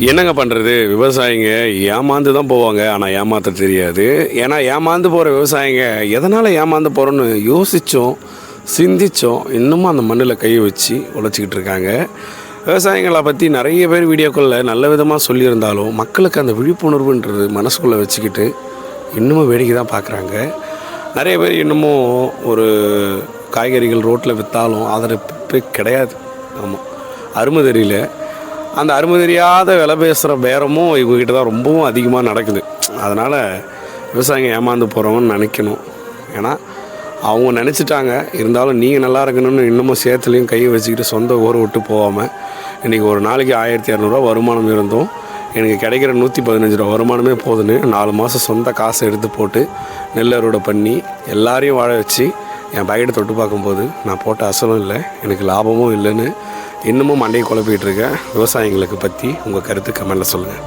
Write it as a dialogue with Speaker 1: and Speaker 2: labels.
Speaker 1: என்னங்க பண்ணுறது, விவசாயிங்க ஏமாந்து தான் போவாங்க. ஆனால் ஏமாற்ற தெரியாது. ஏன்னா ஏமாந்து போகிற விவசாயிங்க எதனால் ஏமாந்து போகிறோன்னு யோசித்தோம், சிந்தித்தோம், இன்னமும் அந்த மண்ணில் கை வச்சு உழைச்சிக்கிட்டு இருக்காங்க. விவசாயிகளை பற்றி நிறைய பேர் வீடியோக்களில் நல்ல விதமாக சொல்லியிருந்தாலும் மக்களுக்கு அந்த விழிப்புணர்வுன்றது மனசுக்குள்ளே வச்சுக்கிட்டு இன்னமும் வேடிக்கை தான் பார்க்குறாங்க. நிறைய பேர் இன்னமும் ஒரு காய்கறிகள் ரோட்டில் விற்றாலும் ஆதரவு கிடையாது. ஆமாம், அருமை தெரியல. அந்த அருமை தெரியாத விலை பேசுகிற பேரமும் இவங்ககிட்ட தான் ரொம்பவும் அதிகமாக நடக்குது. அதனால் விவசாயிங்க ஏமாந்து போகிறவங்கன்னு நினைக்கணும். ஏன்னா அவங்க நினச்சிட்டாங்க. இருந்தாலும் நீங்கள் நல்லா இருக்கணும்னு இன்னமும் சேத்துலேயும் கையை வச்சுக்கிட்டு சொந்த ஊரை விட்டு போகாமல் இன்றைக்கி ஒரு நாளைக்கு 1200 வருமானம் இருந்தும் எனக்கு கிடைக்கிற 115 ரூபா வருமானமே போதுன்னு 4 மாதம் சொந்த காசை எடுத்து போட்டு நெல் அறுவடை பண்ணி எல்லாரையும் வாழ வச்சு என் பாக்கெட்டை தொட்டு பார்க்கும்போது நான் போட்ட அசலும் இல்லை, எனக்கு லாபமும் இல்லைன்னு இன்னமும் மண்டையை குழப்பிகிட்டு இருக்கேன். விவசாயிங்களுக்கு பற்றி உங்கள் கருத்து கமெண்ட்டில் சொல்லுங்கள்.